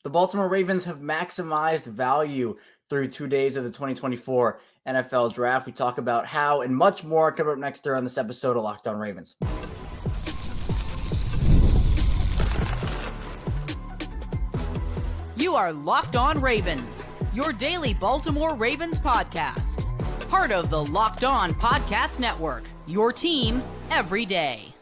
The Baltimore Ravens have maximized value through 2 days of the 2024 NFL Draft. We talk about how and much more coming up next here on this episode of Locked On Ravens. You are Locked On Ravens, your daily Baltimore Ravens podcast. Part of the Locked On Podcast Network, your team every day.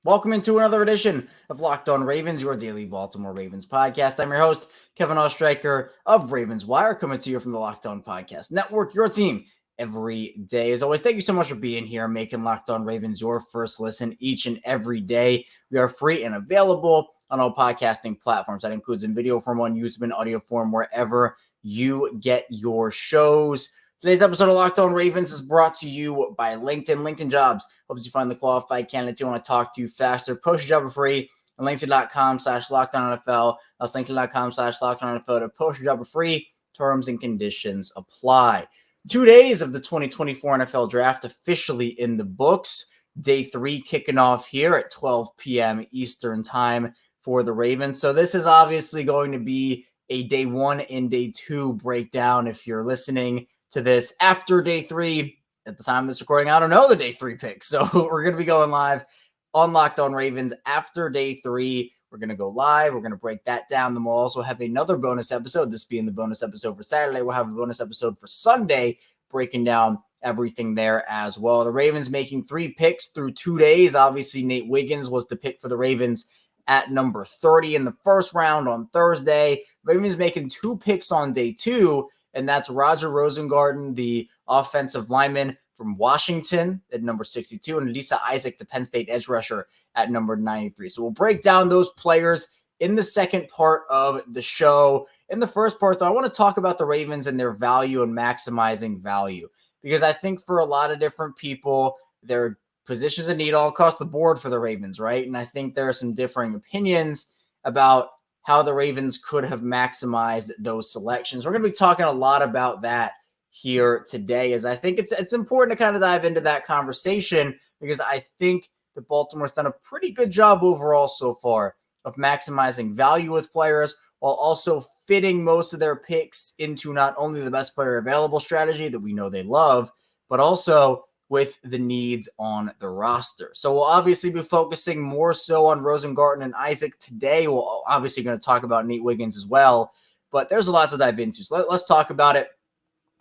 Welcome into another edition of Locked On Ravens, your daily Baltimore Ravens podcast. I'm your host, Kevin Oestreicher of Ravens Wire, coming to you from the Locked On Podcast Network, your team every day. As always, thank you so much for being here, making Locked On Ravens your first listen each and every day. We are free and available on all podcasting platforms. That includes in video form, on YouTube, and audio form, wherever you get your shows. Today's episode of Locked On Ravens is brought to you by LinkedIn. LinkedIn Jobs helps you find the qualified candidates you want to talk to faster. Post your job for free on LinkedIn.com/LockedOnNFL. That's LinkedIn.com/LockedOnNFL to post your job for free. Terms and conditions apply. 2 days of the 2024 NFL Draft officially in the books. Day 3 kicking off here at 12 p.m. Eastern time for the Ravens. So this is obviously going to be a Day 1 and Day 2 breakdown. If you're listening to this after Day 3, at the time of this recording, I don't know the Day 3 picks. So we're going to be going live on Locked On Ravens after Day 3. We're going to go live. We're going to break that down. Then we'll also have another bonus episode. This being the bonus episode for Saturday. We'll have a bonus episode for Sunday, breaking down everything there as well. The Ravens making 3 picks through 2 days. Obviously, Nate Wiggins was the pick for the Ravens at number 30 in the first round on Thursday. Ravens making 2 picks on Day 2, and that's Roger Rosengarten, the offensive lineman from Washington at number 62, and Adisa Isaac, the Penn State edge rusher, at number 93. So we'll break down those players in the second part of the show. In the first part, though, I want to talk about the Ravens and their value and maximizing value, because I think for a lot of different people, there are positions of need all across the board for the Ravens, right? And I think there are some differing opinions about how the Ravens could have maximized those selections. We're going to be talking a lot about that here today, as I think it's important to kind of dive into that conversation, because I think that Baltimore's done a pretty good job overall so far of maximizing value with players while also fitting most of their picks into not only the best player available strategy that we know they love, but also with the needs on the roster. So we'll obviously be focusing more so on Rosengarten and Isaac today. We're obviously going to talk about Nate Wiggins as well, but there's a lot to dive into. So let's talk about it.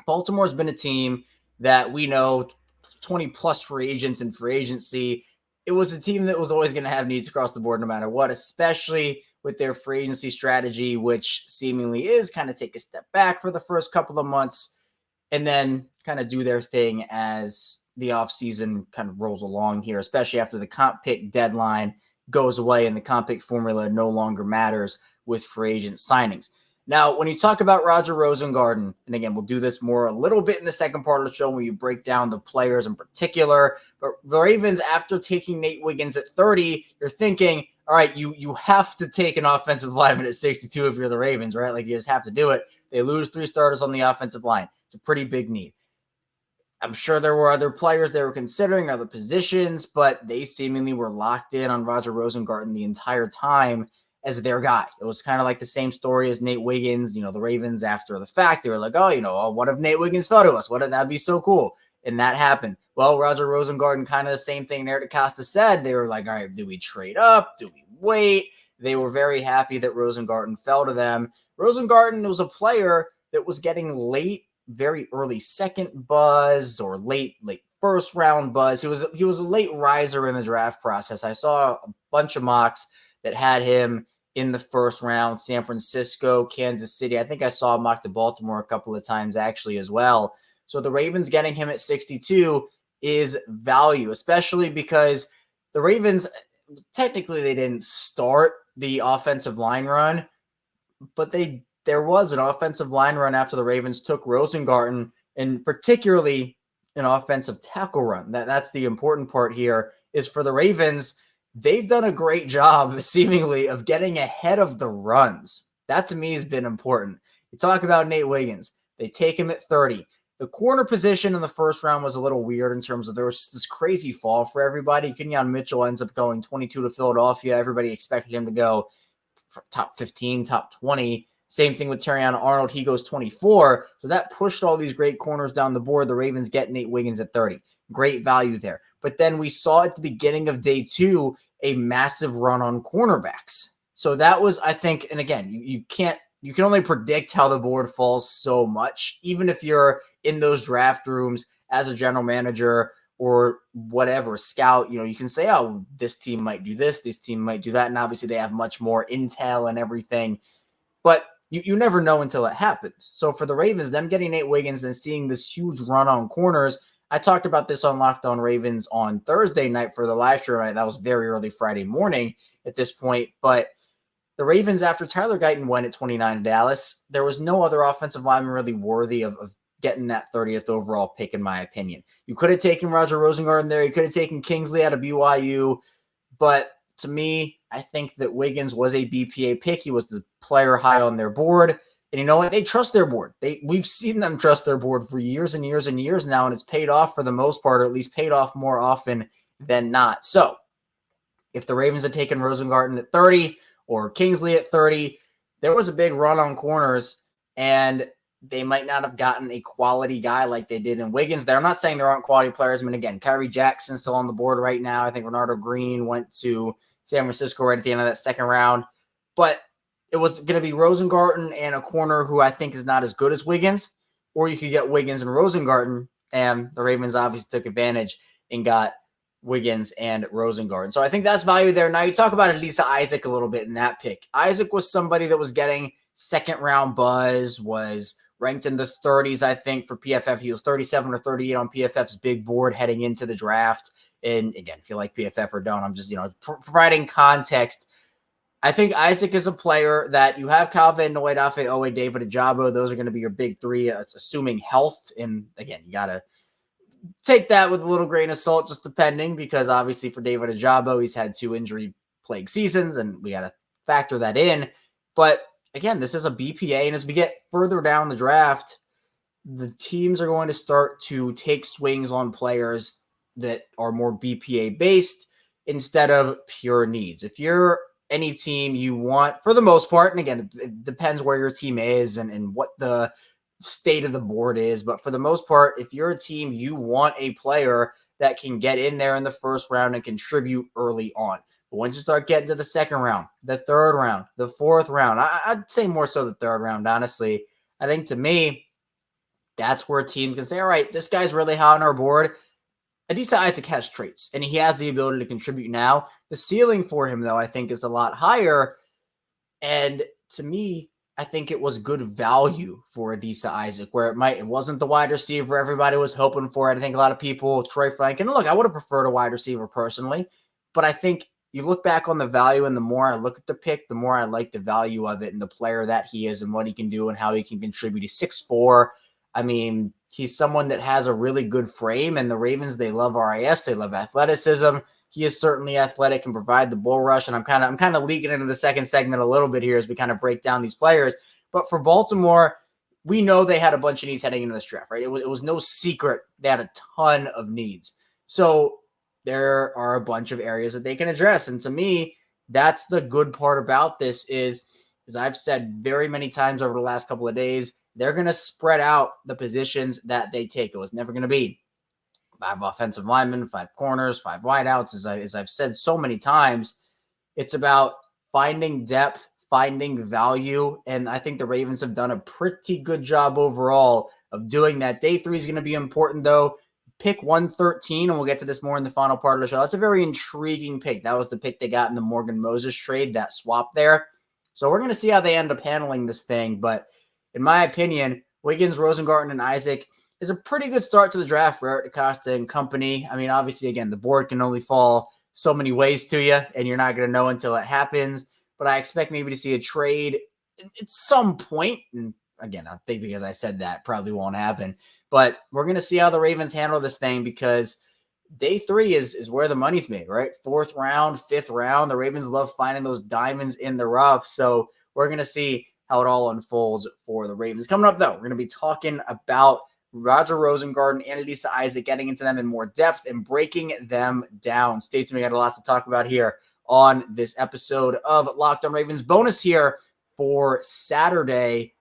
Baltimore's been a team that we know 20 plus free agents in free agency. It was a team that was always going to have needs across the board no matter what, especially with their free agency strategy, which seemingly is kind of take a step back for the first couple of months and then kind of do their thing as the offseason kind of rolls along here, especially after the comp pick deadline goes away and the comp pick formula no longer matters with free agent signings. Now, when you talk about Roger Rosengarten, and again, we'll do this more a little bit in the second part of the show when you break down the players in particular, but the Ravens, after taking Nate Wiggins at 30, you're thinking, all right, you have to take an offensive lineman at 62 if you're the Ravens, right? Like, you just have to do it. They lose 3 starters on the offensive line. It's a pretty big need. I'm sure there were other players they were considering, other positions, but they seemingly were locked in on Roger Rosengarten the entire time as their guy. It was kind of like the same story as Nate Wiggins. The Ravens, after the fact, they were like, what if Nate Wiggins fell to us? That'd be so cool. And that happened. Well, Roger Rosengarten, kind of the same thing Eric DeCosta said. They were like, all right, do we trade up? Do we wait? They were very happy that Rosengarten fell to them. Rosengarten was a player that was getting very early second buzz or late first round buzz. He was a late riser in the draft process. I saw a bunch of mocks that had him in the first round. San Francisco, Kansas City. I think I saw a mock to Baltimore a couple of times actually as well. So the Ravens getting him at 62 is value, especially because the Ravens, technically they didn't start the offensive line run, but there was an offensive line run after the Ravens took Rosengarten, and particularly an offensive tackle run. That's the important part here, is for the Ravens, they've done a great job seemingly of getting ahead of the runs. That to me has been important. You talk about Nate Wiggins. They take him at 30. The corner position in the first round was a little weird in terms of there was this crazy fall for everybody. Kenyon Mitchell ends up going 22 to Philadelphia. Everybody expected him to go top 15, top 20. Same thing with Terrion Arnold. He goes 24. So that pushed all these great corners down the board. The Ravens get Nate Wiggins at 30. Great value there. But then we saw at the beginning of day 2 a massive run on cornerbacks. So that was, I think, and again, you can only predict how the board falls so much, even if you're in those draft rooms as a general manager or whatever, scout, you can say, oh, this team might do this team might do that. And obviously they have much more intel and everything, but you never know until it happens. So for the Ravens, them getting Nate Wiggins and seeing this huge run on corners, I talked about this on Locked On Ravens on Thursday night for the live stream. That was very early Friday morning at this point, but the Ravens, after Tyler Guyton went at 29 in Dallas, there was no other offensive lineman really worthy of getting that 30th overall pick, in my opinion. You could have taken Roger Rosengarten there. You could have taken Kingsley out of BYU. But to me, I think that Wiggins was a BPA pick. He was the player high on their board. And you know what? They trust their board. We've seen them trust their board for years and years and years now, and it's paid off for the most part, or at least paid off more often than not. So if the Ravens had taken Rosengarten at 30 or Kingsley at 30, there was a big run on corners, and they might not have gotten a quality guy like they did in Wiggins there. I'm not saying there aren't quality players. I mean, again, Kyrie Jackson's still on the board right now. I think Renardo Green went to San Francisco right at the end of that second round. But it was going to be Rosengarten and a corner who I think is not as good as Wiggins, or you could get Wiggins and Rosengarten, and the Ravens obviously took advantage and got Wiggins and Rosengarten. So I think that's value there. Now you talk about Adisa Isaac a little bit in that pick. Isaac was somebody that was getting second round buzz, was ranked in the 30s, I think, for PFF. He was 37 or 38 on PFF's big board heading into the draft. And again, if you like PFF or don't, I'm just, providing context. I think Isaac is a player that you have Kyle Van Noy, Dafe Owe, David Ajabo. Those are going to be your big three, assuming health. And again, you got to take that with a little grain of salt, just depending, because obviously for David Ajabo, he's had 2 injury-plagued seasons, and we got to factor that in. But again, this is a BPA, and as we get further down the draft, the teams are going to start to take swings on players that are more BPA-based instead of pure needs. If you're any team you want, for the most part, and again, it depends where your team is and what the state of the board is, but for the most part, if you're a team, you want a player that can get in there in the first round and contribute early on. But once you start getting to the second round, the third round, the fourth round, I'd say more so the third round, honestly. I think to me, that's where a team can say, all right, this guy's really high on our board. Adisa Isaac has traits, and he has the ability to contribute now. The ceiling for him, though, I think is a lot higher. And to me, I think it was good value for Adisa Isaac, where it wasn't the wide receiver everybody was hoping for. I think a lot of people, Troy Frank, and look, I would have preferred a wide receiver personally, but I think you look back on the value, and the more I look at the pick, the more I like the value of it and the player that he is and what he can do and how he can contribute. He's 6'4". I mean, he's someone that has a really good frame, and the Ravens, they love RIS. They love athleticism. He is certainly athletic and provide the bull rush. And I'm kind of leaking into the second segment a little bit here as we kind of break down these players. But for Baltimore, we know they had a bunch of needs heading into this draft, right? It was no secret they had a ton of needs. So there are a bunch of areas that they can address. And to me, that's the good part about this is, as I've said very many times over the last couple of days, they're going to spread out the positions that they take. It was never going to be 5 offensive linemen, 5 corners, 5 wideouts. As I've said so many times, it's about finding depth, finding value, and I think the Ravens have done a pretty good job overall of doing that. Day 3 is going to be important, though. Pick 113, and we'll get to this more in the final part of the show. That's a very intriguing pick. That was the pick they got in the Morgan Moses trade, that swap there. So we're going to see how they end up handling this thing, but in my opinion, Wiggins, Rosengarten, and Isaac is a pretty good start to the draft for Eric DeCosta and company. I mean, obviously, again, the board can only fall so many ways to you, and you're not going to know until it happens. But I expect maybe to see a trade at some point. And again, I think because I said that probably won't happen. But we're going to see how the Ravens handle this thing, because day 3 is where the money's made, right? 4th round, 5th round. The Ravens love finding those diamonds in the rough. So we're going to see how it all unfolds for the Ravens. Coming up, though, we're going to be talking about Roger Rosengarten and Adisa Isaac, getting into them in more depth and breaking them down. Stay tuned. We got a lot to talk about here on this episode of Locked On Ravens. Bonus here for Saturday.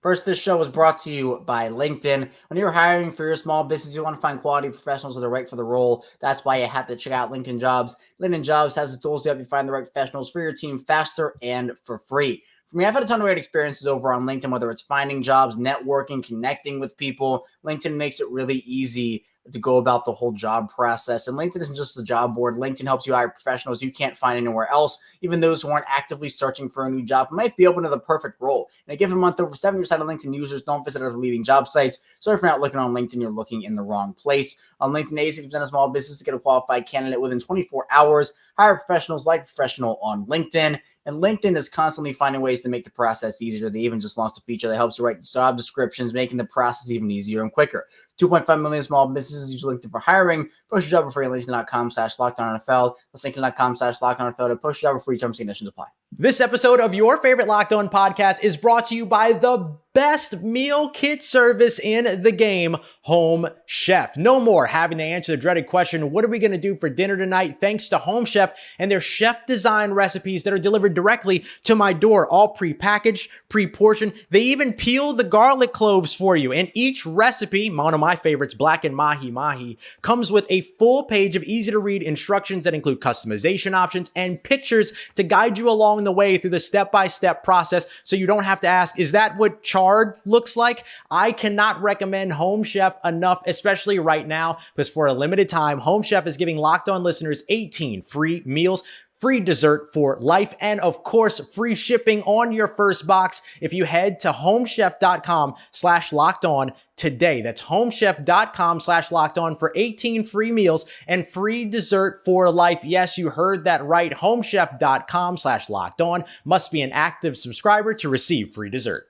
First, this show is brought to you by LinkedIn. When you're hiring for your small business, you want to find quality professionals that are right for the role. That's why you have to check out LinkedIn Jobs. LinkedIn Jobs has the tools to help you find the right professionals for your team faster and for free. For me, I've had a ton of great experiences over on LinkedIn, whether it's finding jobs, networking, connecting with people. LinkedIn makes it really easy to go about the whole job process. And LinkedIn isn't just a job board. LinkedIn helps you hire professionals you can't find anywhere else. Even those who aren't actively searching for a new job might be open to the perfect role. In a given month, over 70% of LinkedIn users don't visit other leading job sites. So if you're not looking on LinkedIn, you're looking in the wrong place. On LinkedIn, 86% of small businesses get a qualified candidate within 24 hours. Hire professionals like professional on LinkedIn. And LinkedIn is constantly finding ways to make the process easier. They even just launched a feature that helps you write job descriptions, making the process even easier and quicker. 2.5 million small businesses use LinkedIn for hiring. Post your job for free at LinkedIn.com/LockedOnNFL. That's LinkedIn.com/LockedOnNFL to post your job for free. Terms and conditions apply. This episode of your favorite Locked On podcast is brought to you by the best meal kit service in the game, Home Chef. No more having to answer the dreaded question, what are we going to do for dinner tonight? Thanks to Home Chef and their chef-designed recipes that are delivered directly to my door, all pre-packaged, pre-portioned. They even peel the garlic cloves for you. And each recipe, one of my favorites, blackened mahi, comes with a full page of easy-to-read instructions that include customization options and pictures to guide you along the way through the step-by-step process so you don't have to ask, is that what chard looks like? I cannot recommend Home Chef enough, especially right now, because for a limited time, Home Chef is giving Locked On listeners 18 free meals, free dessert for life, and of course, free shipping on your first box if you head to homechef.com/lockedon today. That's homechef.com/lockedon for 18 free meals and free dessert for life. Yes, you heard that right. Homechef.com/lockedon. Must be an active subscriber to receive free dessert.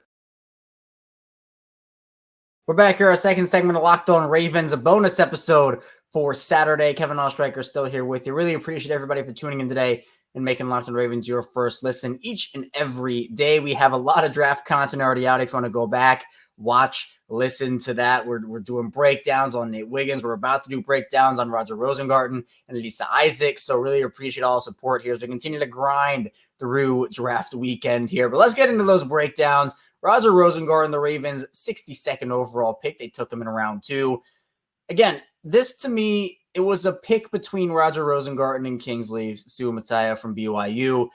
We're back here, our second segment of Locked On Ravens, a bonus episode for Saturday. Kevin Ostreicher still here with you. Really appreciate everybody for tuning in today and making Locked On Ravens your first listen each and every day. We have a lot of draft content already out. If you want to go back, watch, listen to that. We're doing breakdowns on Nate Wiggins. We're about to do breakdowns on Roger Rosengarten and Adisa Isaac. So really appreciate all the support here as we continue to grind through draft weekend here. But let's get into those breakdowns. Roger Rosengarten, the Ravens' 62nd overall pick. They took him in round 2. Again, this to me, it was a pick between Roger Rosengarten and Kingsley Suamataia from BYU.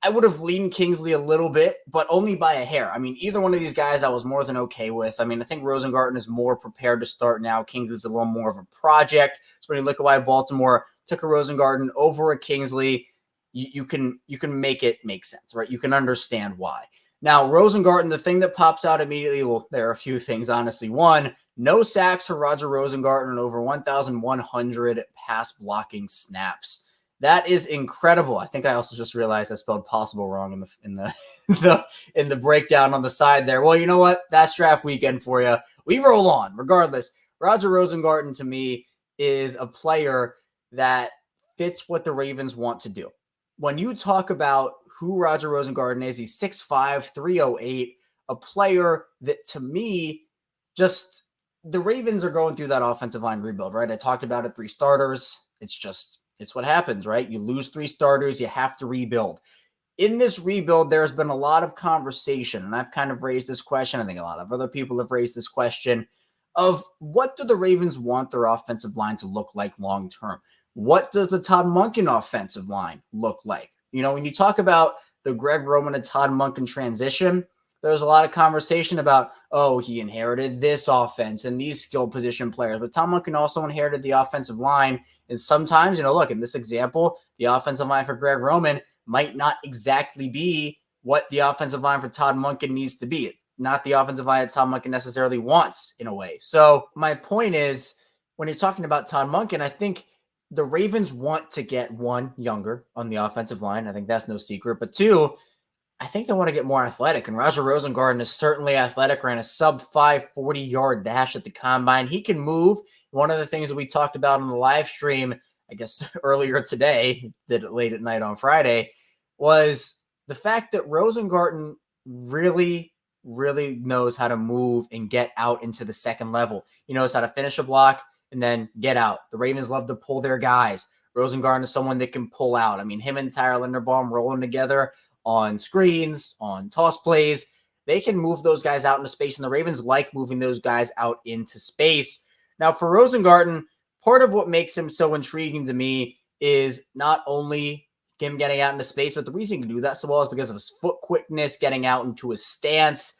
I would have leaned Kingsley a little bit, but only by a hair. I mean, either one of these guys I was more than okay with. I mean, I think Rosengarten is more prepared to start now. Kingsley's a little more of a project. So when you look at why Baltimore took a Rosengarten over a Kingsley, you can make it make sense, right? You can understand why. Now, Rosengarten, the thing that pops out immediately, well, there are a few things, honestly. One, no sacks for Roger Rosengarten and over 1,100 pass blocking snaps. That is incredible. I think I also just realized I spelled possible wrong in the breakdown on the side there. Well, you know what? That's draft weekend for you. We roll on. Regardless, Roger Rosengarten to me is a player that fits what the Ravens want to do. When you talk about who Roger Rosengarten is, he's 6'5", 308, a player that to me just the Ravens are going through that offensive line rebuild, right? I talked about it, 3 starters. It's what happens, right? You lose 3 starters, you have to rebuild. In this rebuild, there's been a lot of conversation, and I've kind of raised this question. I think a lot of other people have raised this question of what do the Ravens want their offensive line to look like long-term? What does the Todd Monken offensive line look like? You know, when you talk about the Greg Roman and Todd Monken transition, there's a lot of conversation about, oh, he inherited this offense and these skill position players. But Todd Monken also inherited the offensive line. And sometimes, look, in this example, the offensive line for Greg Roman might not exactly be what the offensive line for Todd Monken needs to be. Not the offensive line that Todd Monken necessarily wants in a way. So my point is, when you're talking about Todd Monken, I think the Ravens want to get, 1, younger on the offensive line. I think that's no secret. But 2, I think they want to get more athletic. And Roger Rosengarten is certainly athletic, ran a sub-5 40-yard dash at the combine. He can move. One of the things that we talked about on the live stream, I guess earlier today, did it late at night on Friday, was the fact that Rosengarten really knows how to move and get out into the second level. He knows how to finish a block and then get out. The Ravens love to pull their guys. Rosengarten is someone that can pull out. I mean, him and Tyler Linderbaum rolling together on screens, on toss plays. They can move those guys out into space, and the Ravens like moving those guys out into space. Now, for Rosengarten, part of what makes him so intriguing to me is not only him getting out into space, but the reason he can do that so well is because of his foot quickness, getting out into his stance.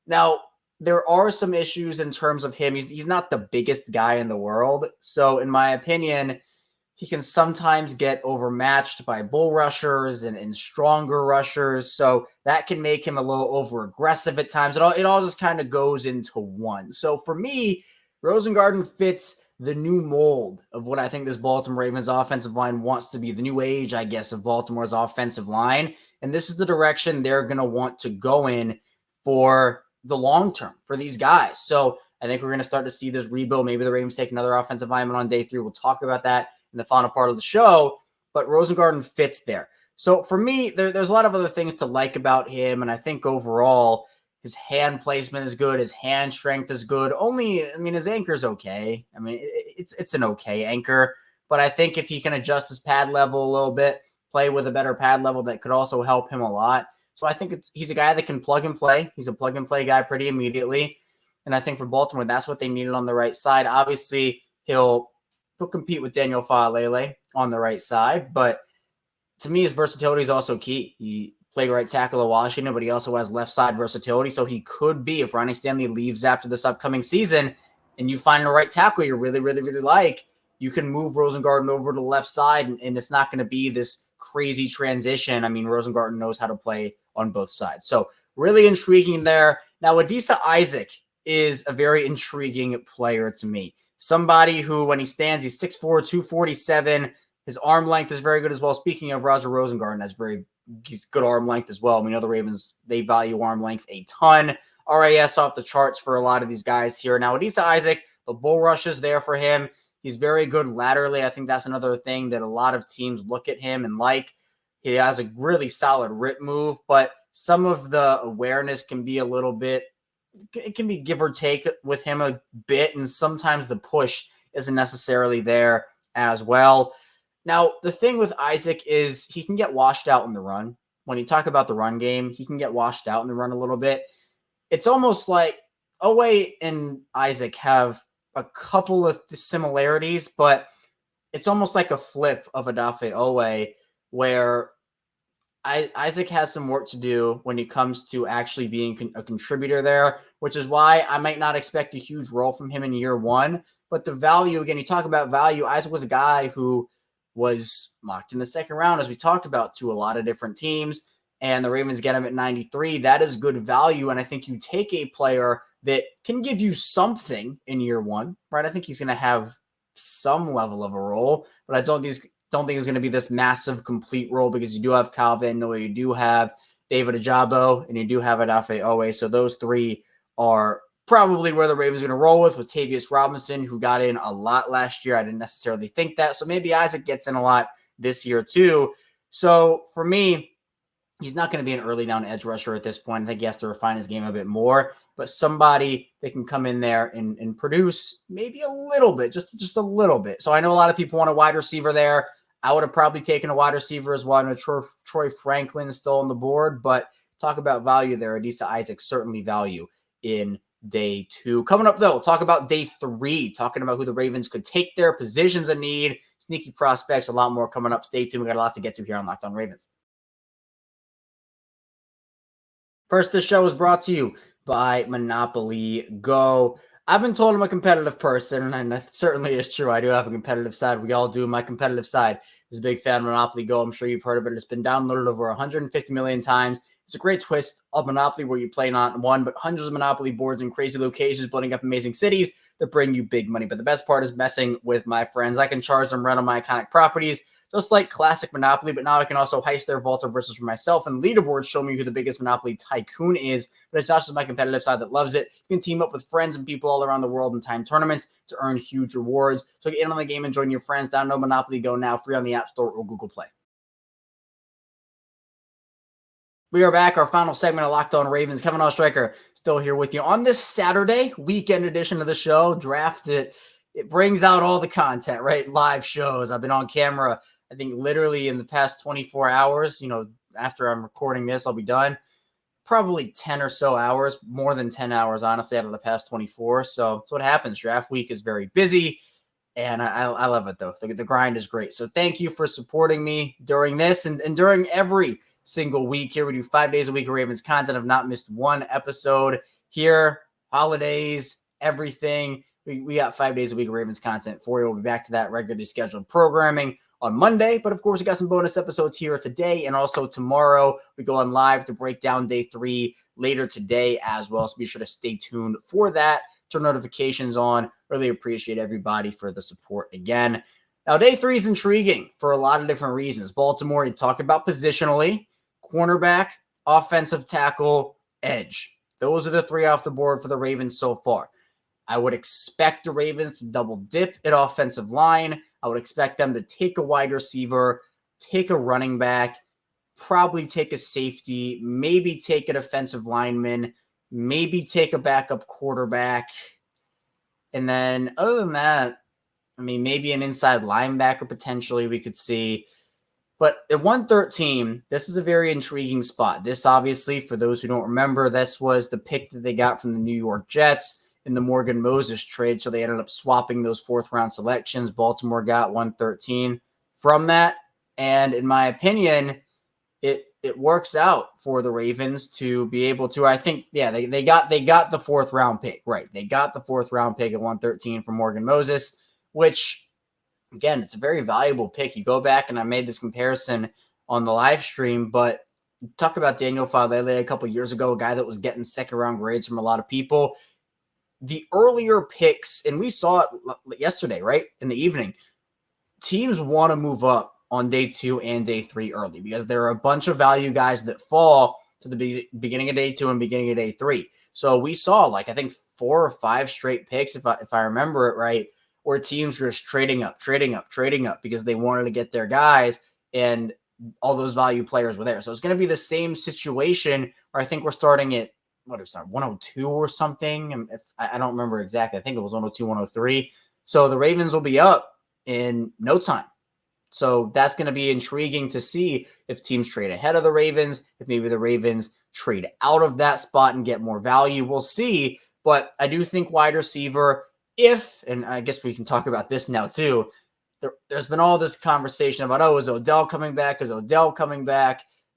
Now, there are some issues in terms of him. He's not the biggest guy in the world. So, in my opinion, he can sometimes get overmatched by bull rushers and stronger rushers. So that can make him a little over aggressive at times. It all just kind of goes into one. So for me, Rosengarten fits the new mold of what I think this Baltimore Ravens offensive line wants to be, the new age, I guess, of Baltimore's offensive line. And this is the direction they're going to want to go in for the long term for these guys. So I think we're going to start to see this rebuild. Maybe the Ravens take another offensive lineman on day 3. We'll talk about that in the final part of the show, but Rosengarten fits there. So for me, there's a lot of other things to like about him, and I think overall his hand placement is good, his hand strength is good. His anchor's okay. I mean, it's an okay anchor, but I think if he can adjust his pad level a little bit, play with a better pad level, that could also help him a lot. So I think he's a guy that can plug and play. He's a plug and play guy pretty immediately, and I think for Baltimore, that's what they needed on the right side. Obviously, he'll compete with Daniel Faalele on the right side, but to me, his versatility is also key. He played right tackle at Washington, but he also has left side versatility, so he could be, if Ronnie Stanley leaves after this upcoming season and you find a right tackle you really, really, really like, you can move Rosengarten over to the left side, and it's not going to be this crazy transition. I mean, Rosengarten knows how to play on both sides. So really intriguing there. Now, Adisa Isaac is a very intriguing player to me. Somebody who, when he stands, he's 6'4", 247. His arm length is very good as well. Speaking of Roger Rosengarten, he's good arm length as well. We know the Ravens, they value arm length a ton. RAS off the charts for a lot of these guys here. Now, Adisa Isaac, the bull rush is there for him. He's very good laterally. I think that's another thing that a lot of teams look at him and like. He has a really solid rip move, but some of the awareness can be a little bit, it can be give or take with him a bit, and sometimes the push isn't necessarily there as well. Now, the thing with Isaac is he can get washed out in the run. When you talk about the run game, he can get washed out in the run a little bit. It's almost like Owe and Isaac have a couple of similarities, but it's almost like a flip of Odafe Owe, where Isaac has some work to do when it comes to actually being a contributor there, which is why I might not expect a huge role from him in year 1. But the value, again, you talk about value. Isaac was a guy who was mocked in the second round, as we talked about, to a lot of different teams, and the Ravens get him at 93. That is good value, and I think you take a player that can give you something in year 1, right? I think he's going to have some level of a role, but I don't think it's going to be this massive complete role, because you do have Kyle Van Noy, you do have David Ajabo, and you do have Odafe Owe. So those 3 are probably where the Ravens are going to roll with Tavius Robinson, who got in a lot last year. I didn't necessarily think that. So maybe Isaac gets in a lot this year too. So for me, he's not going to be an early down edge rusher at this point. I think he has to refine his game a bit more, but somebody that can come in there and produce maybe a little bit, just a little bit. So I know a lot of people want a wide receiver there. I would have probably taken a wide receiver as well. I know Troy Franklin is still on the board, but talk about value there. Adisa Isaac, certainly value in day 2. Coming up, though, talk about day 3, talking about who the Ravens could take their positions of need, sneaky prospects, a lot more coming up. Stay tuned. We got a lot to get to here on Locked On Ravens. First, this show is brought to you by Monopoly Go. I've been told I'm a competitive person, and that certainly is true. I do have a competitive side. We all do. My competitive side is a big fan of Monopoly Go. I'm sure you've heard of it. It's been downloaded over 150 million times. It's a great twist of Monopoly where you play not one, but hundreds of Monopoly boards in crazy locations, building up amazing cities that bring you big money. But the best part is messing with my friends. I can charge them rent on my iconic properties, just like classic Monopoly, but now I can also heist their vaults of versus for myself, and leaderboards show me who the biggest Monopoly tycoon is. But it's not just my competitive side that loves it. You can team up with friends and people all around the world in time tournaments to earn huge rewards. So get in on the game and join your friends. Download Monopoly Go now, free on the App Store or Google Play. We are back, our final segment of Locked On Ravens. Kevin Oestreicher still here with you on this Saturday, weekend edition of the show. Draft it it brings out all the content, right? Live shows. I've been on camera, I think literally in the past 24 hours, after I'm recording this, I'll be done. Probably 10 or so hours, more than 10 hours, honestly, out of the past 24. So that's what happens. Draft week is very busy, and I love it, though. The grind is great. So thank you for supporting me during this and during every single week here. We do 5 days a week of Ravens content. I've not missed one episode here. Holidays, everything. We got 5 days a week of Ravens content for you. We'll be back to that regularly scheduled programming on Monday, but of course we got some bonus episodes here today and also tomorrow. We go on live to break down day 3 later today as well, so be sure to stay tuned for that. Turn notifications on. Really appreciate everybody for the support again. Now, day 3 is intriguing for a lot of different reasons. Baltimore, you talk about positionally, cornerback, offensive tackle, edge. Those are the 3 off the board for the Ravens so far. I would expect the Ravens to double dip at offensive line. I would expect them to take a wide receiver, take a running back, probably take a safety, maybe take an offensive lineman, maybe take a backup quarterback. And then other than that, maybe an inside linebacker potentially we could see. But at 113, this is a very intriguing spot. This obviously, for those who don't remember, this was the pick that they got from the New York Jets in the Morgan Moses trade. So they ended up swapping those 4th round selections. Baltimore got 113 from that. And in my opinion, it works out for the Ravens to be able to, I think, they got the 4th round pick, right? They got the 4th round pick at 113 from Morgan Moses, which again, it's a very valuable pick. You go back and I made this comparison on the live stream, but talk about Daniel Falele a couple years ago, a guy that was getting 2nd round grades from a lot of people. The earlier picks, and we saw it yesterday, right? In the evening, teams want to move up on day 2 and day 3 early because there are a bunch of value guys that fall to the beginning of day 2 and beginning of day 3. So we saw I think 4 or 5 straight picks, if I remember it right, where teams were just trading up because they wanted to get their guys and all those value players were there. So it's going to be the same situation where I think we're starting at 102 or something. If I don't remember exactly. I think it was 102, 103. So the Ravens will be up in no time. So that's going to be intriguing to see if teams trade ahead of the Ravens, if maybe the Ravens trade out of that spot and get more value. We'll see. But I do think wide receiver, and I guess we can talk about this now too, there's been all this conversation about, is Odell coming back?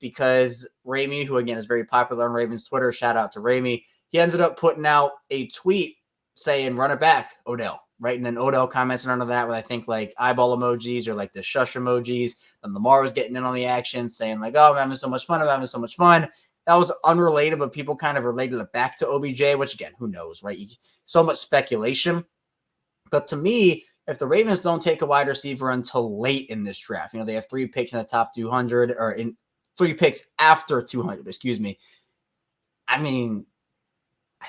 Because Ramey, who again is very popular on Ravens Twitter, shout out to Ramey, he ended up putting out a tweet saying, run it back, Odell, right? And then Odell commented under that with, I think, eyeball emojis or the shush emojis. And Lamar was getting in on the action saying I'm having so much fun. That was unrelated, but people kind of related it back to OBJ, which again, who knows, right? So much speculation. But to me, if the Ravens don't take a wide receiver until late in this draft, they have 3 picks in the top 200 or in 3 picks after 200, excuse me. I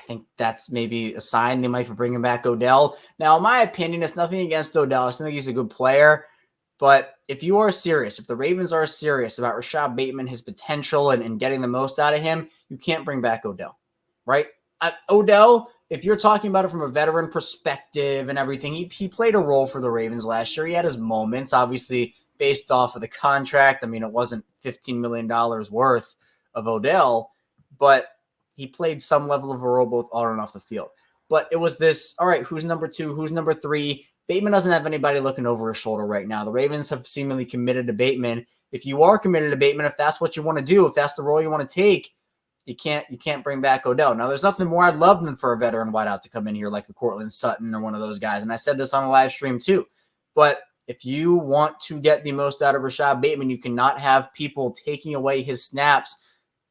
think that's maybe a sign they might be bringing back Odell. Now, in my opinion, it's nothing against Odell. I think he's a good player. But if you are serious, if the Ravens are serious about Rashad Bateman, his potential and getting the most out of him, you can't bring back Odell, right? Odell, if you're talking about it from a veteran perspective and everything, he played a role for the Ravens last year. He had his moments, obviously, based off of the contract. It wasn't $15 million worth of Odell, but he played some level of a role both on and off the field. But it was this, all right, who's number 2, who's number 3? Bateman doesn't have anybody looking over his shoulder right now. The Ravens have seemingly committed to Bateman. If you are committed to Bateman, if that's what you want to do, if that's the role you want to take, you can't bring back Odell. Now, there's nothing more I'd love than for a veteran wideout to come in here like a Cortland Sutton or one of those guys. And I said this on the live stream too. But if you want to get the most out of Rashad Bateman, you cannot have people taking away his snaps.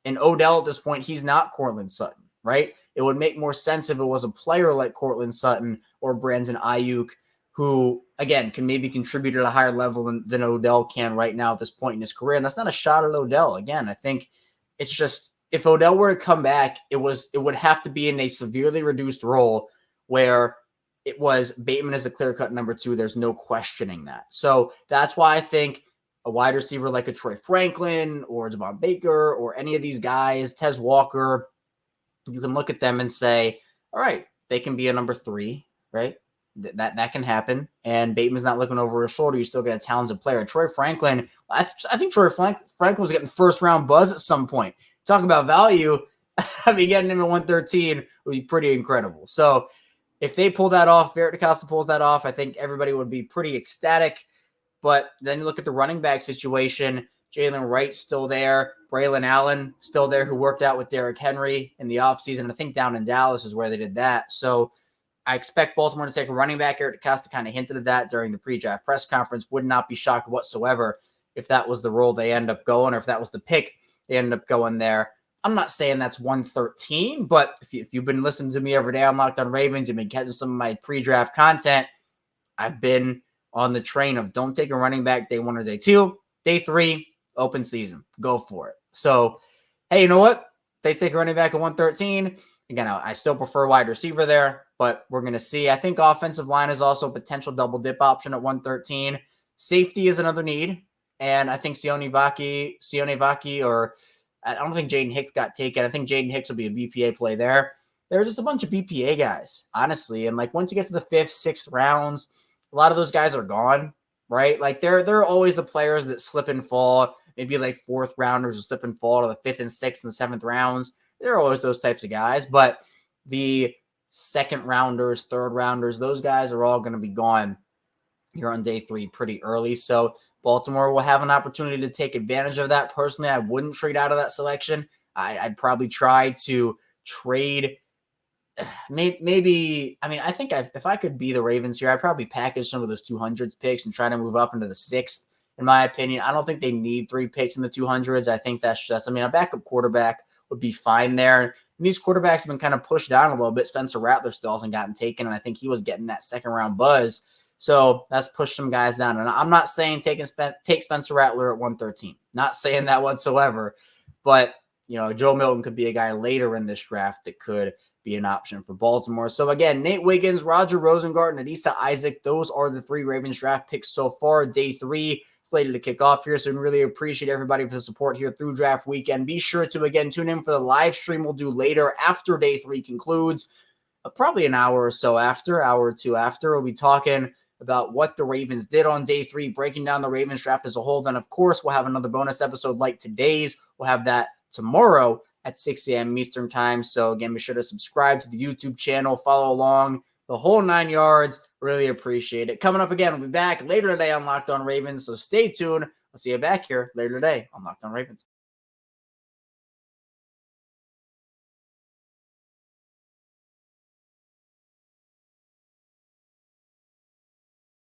And Odell at this point, he's not Cortland Sutton, right? It would make more sense if it was a player like Cortland Sutton or Brandon Ayuk, who, again, can maybe contribute at a higher level than Odell can right now at this point in his career. And that's not a shot at Odell. Again, I think it's just, if Odell were to come back, it would have to be in a severely reduced role where it was Bateman as a clear-cut number 2. There's no questioning that. So that's why I think a wide receiver like a Troy Franklin or Devon Baker or any of these guys, Tez Walker, you can look at them and say, all right, they can be a number 3, right? That can happen. And Bateman's not looking over his shoulder. You still get a talented player. Troy Franklin, I think Troy Franklin was getting first round buzz at some point. Talk about value. I mean, getting him at 113 would be pretty incredible. So if they pull that off, Barrett DeCosta pulls that off, I think everybody would be pretty ecstatic. But then you look at the running back situation. Jalen Wright's still there. Braylon Allen still there, who worked out with Derrick Henry in the offseason. I think down in Dallas is where they did that. So I expect Baltimore to take a running back. Eric DeCosta kind of hinted at that during the pre-draft press conference. Would not be shocked whatsoever if that was the role they end up going, or if that was the pick they ended up going there. I'm not saying that's 113, but if you've been listening to me every day on Locked On Ravens, you've been catching some of my pre-draft content, I've been on the train of don't take a running back day 1 or day 2. Day 3, open season. Go for it. So, hey, you know what? They take a running back at 113. Again, I still prefer wide receiver there, but we're going to see. I think offensive line is also a potential double dip option at 113. Safety is another need. And I think Sione Vaki, or I don't think Jaden Hicks got taken. I think Jaden Hicks will be a BPA play there. There are just a bunch of BPA guys, honestly. And like once you get to the 5th, 6th rounds, a lot of those guys are gone, right? Like they're always the players that slip and fall. Maybe like 4th rounders will slip and fall to the 5th and 6th and 7th rounds. There are always those types of guys, but the 2nd rounders, 3rd rounders, those guys are all going to be gone here on day 3 pretty early. So Baltimore will have an opportunity to take advantage of that. Personally, I wouldn't trade out of that selection. I'd probably try to trade. Maybe, I mean, I think if I could be the Ravens here, I'd probably package some of those 200s picks and try to move up into the 6th. In my opinion, I don't think they need 3 picks in the 200s. I think that's just, a backup quarterback would be fine there. And these quarterbacks have been kind of pushed down a little bit. Spencer Rattler still hasn't gotten taken, and I think he was getting that 2nd round buzz. So that's pushed some guys down. And I'm not saying take Spencer Rattler at 113. Not saying that whatsoever. But, Joe Milton could be a guy later in this draft that could be an option for Baltimore. So again, Nate Wiggins, Roger Rosengarten, Adisa Isaac, those are the 3 Ravens draft picks so far. Day 3 slated to kick off here. So we really appreciate everybody for the support here through draft weekend. Be sure to, again, tune in for the live stream we'll do later after day 3 concludes. Probably an hour or so after, hour or two after. We'll be talking about what the Ravens did on day 3, breaking down the Ravens draft as a whole. Then, of course, we'll have another bonus episode like today's. We'll have that tomorrow at 6 a.m. Eastern time. So, again, be sure to subscribe to the YouTube channel, follow along, the whole 9 yards. Really appreciate it. Coming up again, we'll be back later today on Locked On Ravens. So stay tuned. I'll see you back here later today on Locked On Ravens.